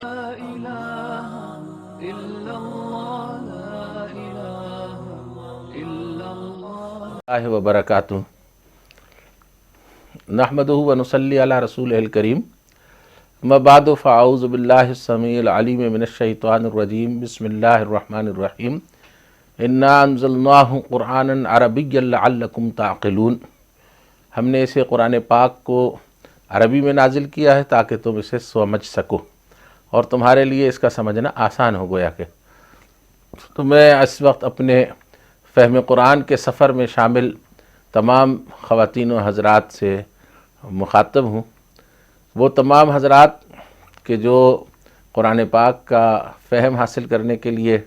لا إله إلا الله لا إله إلا الله اللہ وبرکاتہ نحمدہ و نصلی علی رسولہ الکریم اما بعد فاعوذ باللہ السمیع العلیم من الشیطان الرجیم بسم اللہ الرحمن الرحیم انا انزلناہ قرآنا عربیا لعلکم تعقلون. ہم نے اسے قرآن پاک کو عربی میں نازل کیا ہے تاکہ تم اسے سمجھ سکو اور تمہارے لیے اس کا سمجھنا آسان ہو گیا کہ تو میں اس وقت اپنے فہم قرآن کے سفر میں شامل تمام خواتین و حضرات سے مخاطب ہوں. وہ تمام حضرات کہ جو قرآن پاک کا فہم حاصل کرنے کے لیے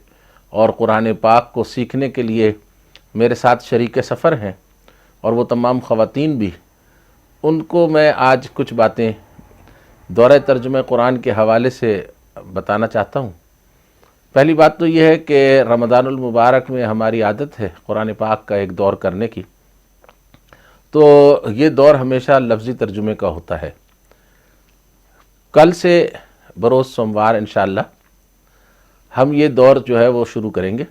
اور قرآن پاک کو سیکھنے کے لیے میرے ساتھ شریک سفر ہیں، اور وہ تمام خواتین بھی، ان کو میں آج کچھ باتیں دورہ ترجمہ قرآن کے حوالے سے بتانا چاہتا ہوں. پہلی بات تو یہ ہے کہ رمضان المبارک میں ہماری عادت ہے قرآن پاک کا ایک دور کرنے کی، تو یہ دور ہمیشہ لفظی ترجمے کا ہوتا ہے. کل سے بروز سوموار انشاءاللہ ہم یہ دور جو ہے وہ شروع کریں گے.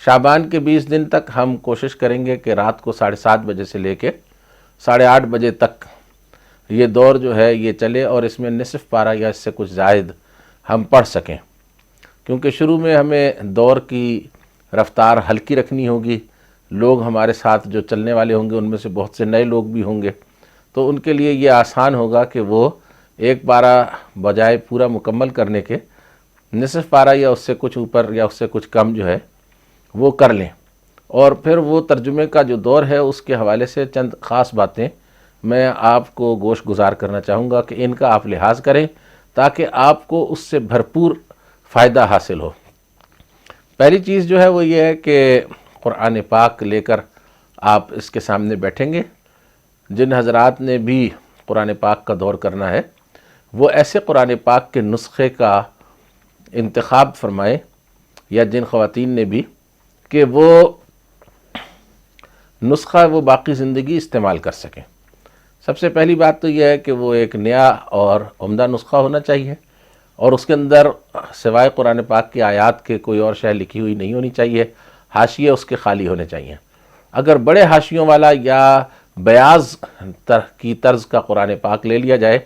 شعبان کے 20 دن تک ہم کوشش کریں گے کہ رات کو 7:30 بجے سے لے کے 8:30 بجے تک یہ دور جو ہے یہ چلے، اور اس میں نصف پارہ یا اس سے کچھ زائد ہم پڑھ سکیں، کیونکہ شروع میں ہمیں دور کی رفتار ہلکی رکھنی ہوگی. لوگ ہمارے ساتھ جو چلنے والے ہوں گے ان میں سے بہت سے نئے لوگ بھی ہوں گے، تو ان کے لیے یہ آسان ہوگا کہ وہ ایک پارہ بجائے پورا مکمل کرنے کے نصف پارہ یا اس سے کچھ اوپر یا اس سے کچھ کم جو ہے وہ کر لیں. اور پھر وہ ترجمے کا جو دور ہے اس کے حوالے سے چند خاص باتیں میں آپ کو گوش گزار کرنا چاہوں گا کہ ان کا آپ لحاظ کریں تاکہ آپ کو اس سے بھرپور فائدہ حاصل ہو. پہلی چیز جو ہے وہ یہ ہے کہ قرآن پاک لے کر آپ اس کے سامنے بیٹھیں گے. جن حضرات نے بھی قرآن پاک کا دور کرنا ہے وہ ایسے قرآن پاک کے نسخے کا انتخاب فرمائیں، یا جن خواتین نے بھی، کہ وہ نسخہ وہ باقی زندگی استعمال کر سکیں. سب سے پہلی بات تو یہ ہے کہ وہ ایک نیا اور عمدہ نسخہ ہونا چاہیے، اور اس کے اندر سوائے قرآن پاک کی آیات کے کوئی اور شے لکھی ہوئی نہیں ہونی چاہیے. حاشیے اس کے خالی ہونے چاہیے. اگر بڑے حاشیوں والا یا بیاض کی طرز کا قرآن پاک لے لیا جائے،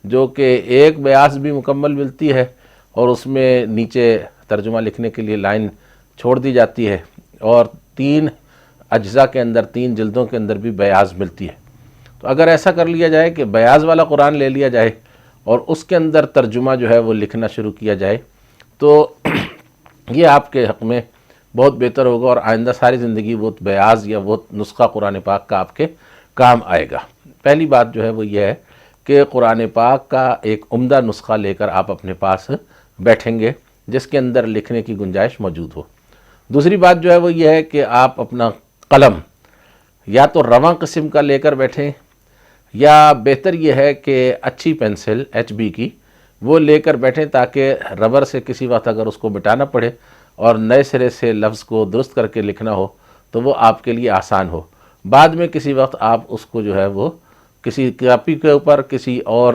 جو کہ ایک بیاض بھی مکمل ملتی ہے اور اس میں نیچے ترجمہ لکھنے کے لیے لائن چھوڑ دی جاتی ہے، اور 3 اجزاء کے اندر 3 جلدوں کے اندر بھی بیاض ملتی ہے، تو اگر ایسا کر لیا جائے کہ بیاض والا قرآن لے لیا جائے اور اس کے اندر ترجمہ جو ہے وہ لکھنا شروع کیا جائے تو یہ آپ کے حق میں بہت بہتر ہوگا، اور آئندہ ساری زندگی وہ بیاض یا وہ نسخہ قرآن پاک کا آپ کے کام آئے گا. پہلی بات جو ہے وہ یہ ہے کہ قرآن پاک کا ایک عمدہ نسخہ لے کر آپ اپنے پاس بیٹھیں گے جس کے اندر لکھنے کی گنجائش موجود ہو. دوسری بات جو ہے وہ یہ ہے کہ آپ اپنا قلم یا تو رواں قسم کا لے کر بیٹھیں، یا بہتر یہ ہے کہ اچھی پینسل HB کی وہ لے کر بیٹھیں تاکہ ربر سے کسی وقت اگر اس کو مٹانا پڑے اور نئے سرے سے لفظ کو درست کر کے لکھنا ہو تو وہ آپ کے لیے آسان ہو. بعد میں کسی وقت آپ اس کو جو ہے وہ کسی کاپی کے اوپر کسی اور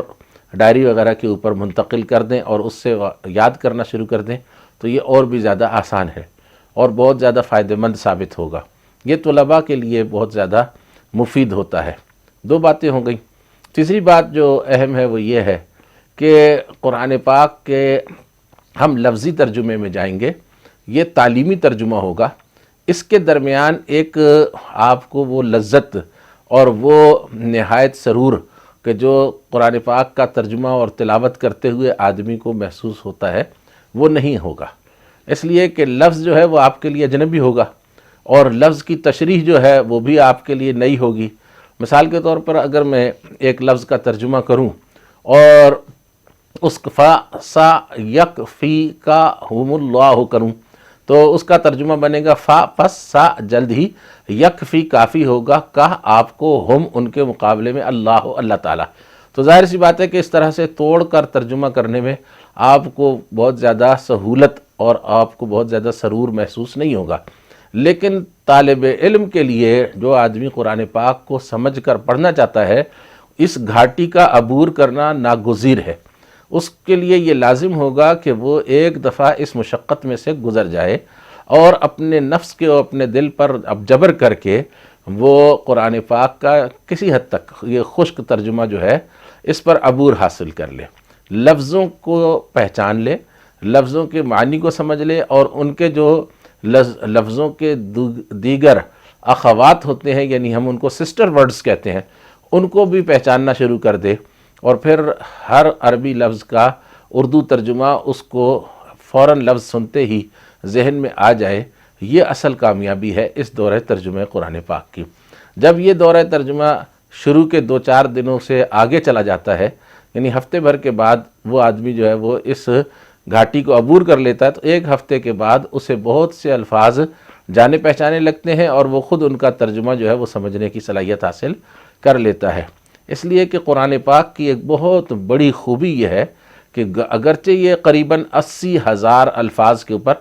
ڈائری وغیرہ کے اوپر منتقل کر دیں اور اس سے یاد کرنا شروع کر دیں تو یہ اور بھی زیادہ آسان ہے اور بہت زیادہ فائدہ مند ثابت ہوگا. یہ طلباء کے لیے بہت زیادہ مفید ہوتا ہے. 2 باتیں ہو گئیں. تیسری بات جو اہم ہے وہ یہ ہے کہ قرآن پاک کے ہم لفظی ترجمے میں جائیں گے، یہ تعلیمی ترجمہ ہوگا. اس کے درمیان ایک آپ کو وہ لذت اور وہ نہایت سرور کہ جو قرآن پاک کا ترجمہ اور تلاوت کرتے ہوئے آدمی کو محسوس ہوتا ہے وہ نہیں ہوگا، اس لیے کہ لفظ جو ہے وہ آپ کے لیے اجنبی ہوگا، اور لفظ کی تشریح جو ہے وہ بھی آپ کے لیے نئی ہوگی. مثال کے طور پر اگر میں ایک لفظ کا ترجمہ کروں اور اس فا سا یک فی کا ہم اللہ کروں تو اس کا ترجمہ بنے گا فا پس سا جلد ہی یک فی کافی ہوگا کا آپ کو ہم ان کے مقابلے میں اللہ اللہ تعالیٰ. تو ظاہر سی بات ہے کہ اس طرح سے توڑ کر ترجمہ کرنے میں آپ کو بہت زیادہ سہولت اور آپ کو بہت زیادہ سرور محسوس نہیں ہوگا. لیکن طالب علم کے لیے جو آدمی قرآن پاک کو سمجھ کر پڑھنا چاہتا ہے، اس گھاٹی کا عبور کرنا ناگزیر ہے. اس کے لیے یہ لازم ہوگا کہ وہ ایک دفعہ اس مشقت میں سے گزر جائے اور اپنے نفس کے اور اپنے دل پر اب جبر کر کے وہ قرآن پاک کا کسی حد تک یہ خشک ترجمہ جو ہے اس پر عبور حاصل کر لے، لفظوں کو پہچان لے، لفظوں کے معنی کو سمجھ لے، اور ان کے جو لفظوں کے دیگر اخوات ہوتے ہیں، یعنی ہم ان کو سسٹر ورڈز کہتے ہیں، ان کو بھی پہچاننا شروع کر دے، اور پھر ہر عربی لفظ کا اردو ترجمہ اس کو فوراً لفظ سنتے ہی ذہن میں آ جائے۔ یہ اصل کامیابی ہے اس دورہ ترجمہ قرآن پاک کی۔ جب یہ دورہ ترجمہ شروع کے 2-4 دنوں سے آگے چلا جاتا ہے، یعنی ہفتے بھر کے بعد وہ آدمی جو ہے وہ اس گھاٹی کو عبور کر لیتا ہے، تو ایک ہفتے کے بعد اسے بہت سے الفاظ جانے پہچانے لگتے ہیں اور وہ خود ان کا ترجمہ جو ہے وہ سمجھنے کی صلاحیت حاصل کر لیتا ہے۔ اس لیے کہ قرآن پاک کی ایک بہت بڑی خوبی یہ ہے کہ اگرچہ یہ قریباً 80,000 الفاظ کے اوپر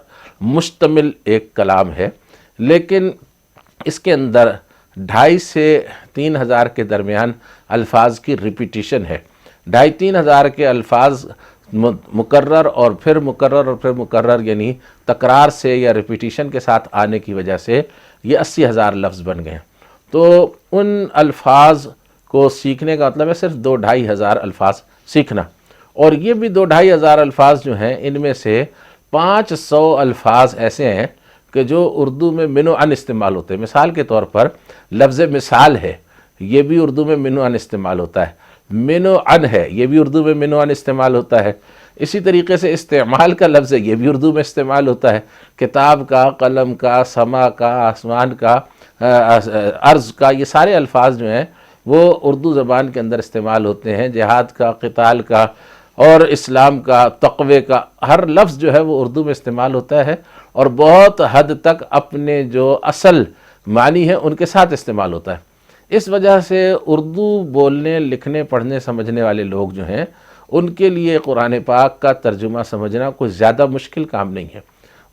مشتمل ایک کلام ہے، لیکن اس کے اندر 2.5 سے 3,000 کے درمیان الفاظ کی ریپیٹیشن ہے۔ 2,500-3,000 کے الفاظ مکرر اور پھر مکرر اور پھر مکرر، یعنی تکرار سے یا ریپیٹیشن کے ساتھ آنے کی وجہ سے یہ 80,000 لفظ بن گئے ہیں۔ تو ان الفاظ کو سیکھنے کا مطلب ہے صرف 2-2.5 الفاظ سیکھنا، اور یہ بھی 2-2.5 الفاظ جو ہیں ان میں سے 500 الفاظ ایسے ہیں کہ جو اردو میں من و عن استعمال ہوتے ہیں۔ مثال کے طور پر لفظ مثال ہے، یہ بھی اردو میں من و عن استعمال ہوتا ہے۔ من و عن ہے، یہ بھی اردو میں من و عن استعمال ہوتا ہے۔ اسی طریقے سے استعمال کا لفظ ہے، یہ بھی اردو میں استعمال ہوتا ہے۔ کتاب کا، قلم کا، سما کا، آسمان کا، ارض کا، یہ سارے الفاظ جو ہیں وہ اردو زبان کے اندر استعمال ہوتے ہیں۔ جہاد کا، قتال کا اور اسلام کا، تقوی کا، ہر لفظ جو ہے وہ اردو میں استعمال ہوتا ہے، اور بہت حد تک اپنے جو اصل معنی ہیں ان کے ساتھ استعمال ہوتا ہے۔ اس وجہ سے اردو بولنے، لکھنے، پڑھنے، سمجھنے والے لوگ جو ہیں ان کے لیے قرآن پاک کا ترجمہ سمجھنا کوئی زیادہ مشکل کام نہیں ہے۔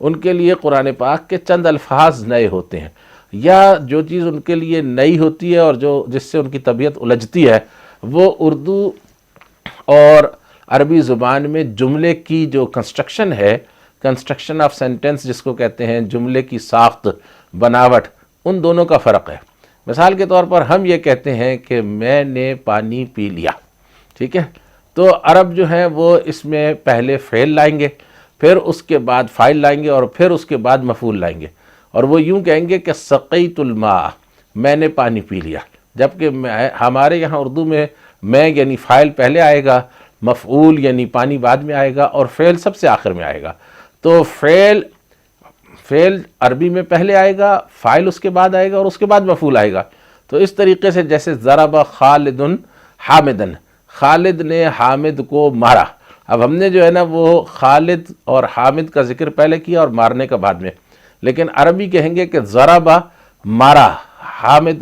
ان کے لیے قرآن پاک کے چند الفاظ نئے ہوتے ہیں، یا جو چیز ان کے لیے نئی ہوتی ہے اور جس سے ان کی طبیعت الجھتی ہے، وہ اردو اور عربی زبان میں جملے کی جو کنسٹرکشن ہے، کنسٹرکشن آف سینٹنس جس کو کہتے ہیں، جملے کی ساخت، بناوٹ، ان دونوں کا فرق ہے۔ مثال کے طور پر ہم یہ کہتے ہیں کہ میں نے پانی پی لیا، ٹھیک ہے؟ تو عرب جو ہیں وہ اس میں پہلے فعل لائیں گے، پھر اس کے بعد فاعل لائیں گے، اور پھر اس کے بعد مفعول لائیں گے، اور وہ یوں کہیں گے کہ سقیت الماء، میں نے پانی پی لیا۔ جبکہ ہمارے یہاں اردو میں میں یعنی فاعل پہلے آئے گا، مفعول یعنی پانی بعد میں آئے گا، اور فعل سب سے آخر میں آئے گا۔ تو فعل عربی میں پہلے آئے گا، فاعل اس کے بعد آئے گا، اور اس کے بعد مفعول آئے گا۔ تو اس طریقے سے جیسے ضرب خالد حامدن، خالد نے حامد کو مارا۔ اب ہم نے جو ہے نا وہ خالد اور حامد کا ذکر پہلے کیا اور مارنے کا بعد میں، لیکن عربی کہیں گے کہ ضرب مارا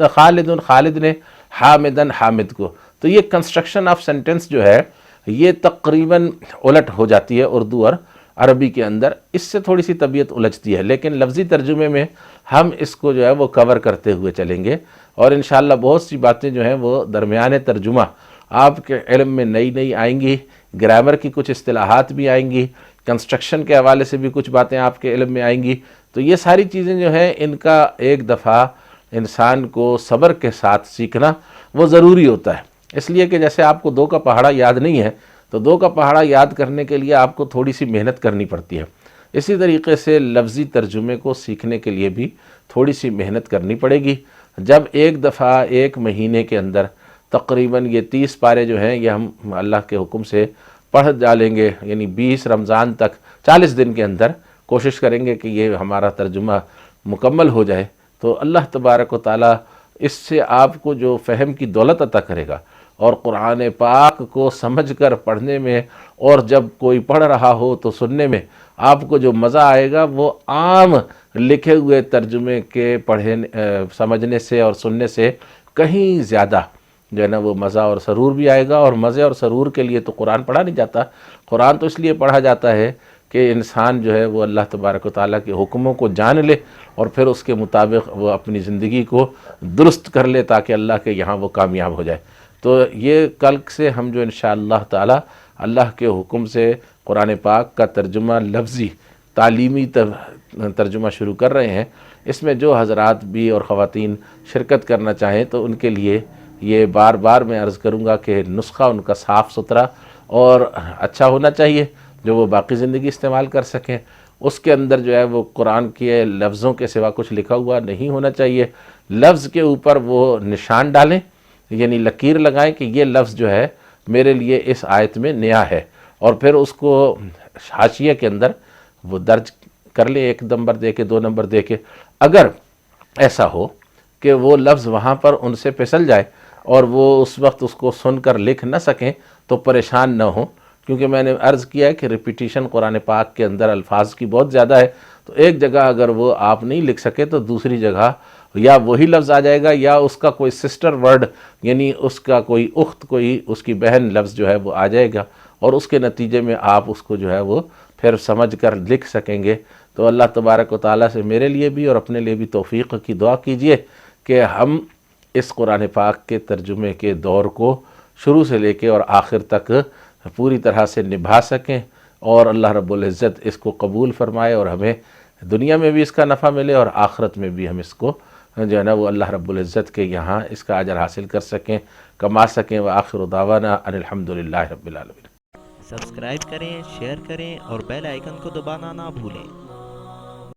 خالد نے حامدن، حامد کو۔ تو یہ کنسٹرکشن آف سینٹنس جو ہے یہ تقریباً الٹ ہو جاتی ہے اردو اور عربی کے اندر۔ اس سے تھوڑی سی طبیعت الجھتی ہے، لیکن لفظی ترجمے میں ہم اس کو جو ہے وہ کور کرتے ہوئے چلیں گے، اور انشاءاللہ بہت سی باتیں جو ہیں وہ درمیان ترجمہ آپ کے علم میں نئی آئیں گی، گرامر کی کچھ اصطلاحات بھی آئیں گی، کنسٹرکشن کے حوالے سے بھی کچھ باتیں آپ کے علم میں آئیں گی۔ تو یہ ساری چیزیں جو ہیں ان کا ایک دفعہ انسان کو صبر کے ساتھ سیکھنا وہ ضروری ہوتا ہے، اس لیے کہ جیسے آپ کو 2 کا پہاڑا یاد نہیں ہے، تو 2 کا پہاڑا یاد کرنے کے لیے آپ کو تھوڑی سی محنت کرنی پڑتی ہے۔ اسی طریقے سے لفظی ترجمے کو سیکھنے کے لیے بھی تھوڑی سی محنت کرنی پڑے گی۔ جب ایک دفعہ ایک مہینے کے اندر تقریباً یہ 30 پارے جو ہیں یہ ہم اللہ کے حکم سے پڑھ ڈالیں گے، یعنی 20 رمضان تک 40 دن کے اندر کوشش کریں گے کہ یہ ہمارا ترجمہ مکمل ہو جائے، تو اللہ تبارک و تعالیٰ اس سے آپ کو جو فہم کی دولت عطا کرے گا، اور قرآن پاک کو سمجھ کر پڑھنے میں، اور جب کوئی پڑھ رہا ہو تو سننے میں آپ کو جو مزہ آئے گا وہ عام لکھے ہوئے ترجمے کے سمجھنے سے اور سننے سے کہیں زیادہ جو ہے نا وہ مزہ اور سرور بھی آئے گا۔ اور مزے اور سرور کے لیے تو قرآن پڑھا نہیں جاتا، قرآن تو اس لیے پڑھا جاتا ہے کہ انسان جو ہے وہ اللہ تبارک و تعالیٰ کے حکموں کو جان لے، اور پھر اس کے مطابق وہ اپنی زندگی کو درست کر لے، تاکہ اللہ کے یہاں وہ کامیاب ہو جائے۔ تو یہ کل سے ہم جو انشاءاللہ تعالیٰ اللہ کے حکم سے قرآن پاک کا ترجمہ لفظی تعلیمی ترجمہ شروع کر رہے ہیں. اس میں جو حضرات بھی اور خواتین شرکت کرنا چاہیں تو ان کے لیے یہ بار بار میں عرض کروں گا کہ نسخہ ان کا صاف ستھرا اور اچھا ہونا چاہیے جو وہ باقی زندگی استعمال کر سکیں. اس کے اندر جو ہے وہ قرآن کے لفظوں کے سوا کچھ لکھا ہوا نہیں ہونا چاہیے. لفظ کے اوپر وہ نشان ڈالیں، یعنی لکیر لگائیں کہ یہ لفظ جو ہے میرے لیے اس آیت میں نیا ہے، اور پھر اس کو حاشیے کے اندر وہ درج کر لیں، 1 نمبر دے کے 2 نمبر دے کے. اگر ایسا ہو کہ وہ لفظ وہاں پر ان سے پھسل جائے اور وہ اس وقت اس کو سن کر لکھ نہ سکیں تو پریشان نہ ہوں، کیونکہ میں نے عرض کیا ہے کہ ریپیٹیشن قرآن پاک کے اندر الفاظ کی بہت زیادہ ہے. تو ایک جگہ اگر وہ آپ نہیں لکھ سکے تو دوسری جگہ یا وہی لفظ آ جائے گا یا اس کا کوئی سسٹر ورڈ، یعنی اس کا کوئی اخت، کوئی اس کی بہن لفظ جو ہے وہ آ جائے گا، اور اس کے نتیجے میں آپ اس کو جو ہے وہ پھر سمجھ کر لکھ سکیں گے. تو اللہ تبارک و تعالیٰ سے میرے لیے بھی اور اپنے لیے بھی توفیق کی دعا کیجئے کہ ہم اس قرآن پاک کے ترجمے کے دور کو شروع سے لے کے اور آخر تک پوری طرح سے نبھا سکیں، اور اللہ رب العزت اس کو قبول فرمائے اور ہمیں دنیا میں بھی اس کا نفع ملے اور آخرت میں بھی ہم اس کو جو ہے نا وہ اللہ رب العزت کے یہاں اس کا اجر حاصل کر سکیں، کما سکیں. وآخر دعوانا ان الحمدللہ رب العالمین. سبسکرائب کریں، شیئر کریں اور بیل آئیکن کو دبانا نہ بھولیں.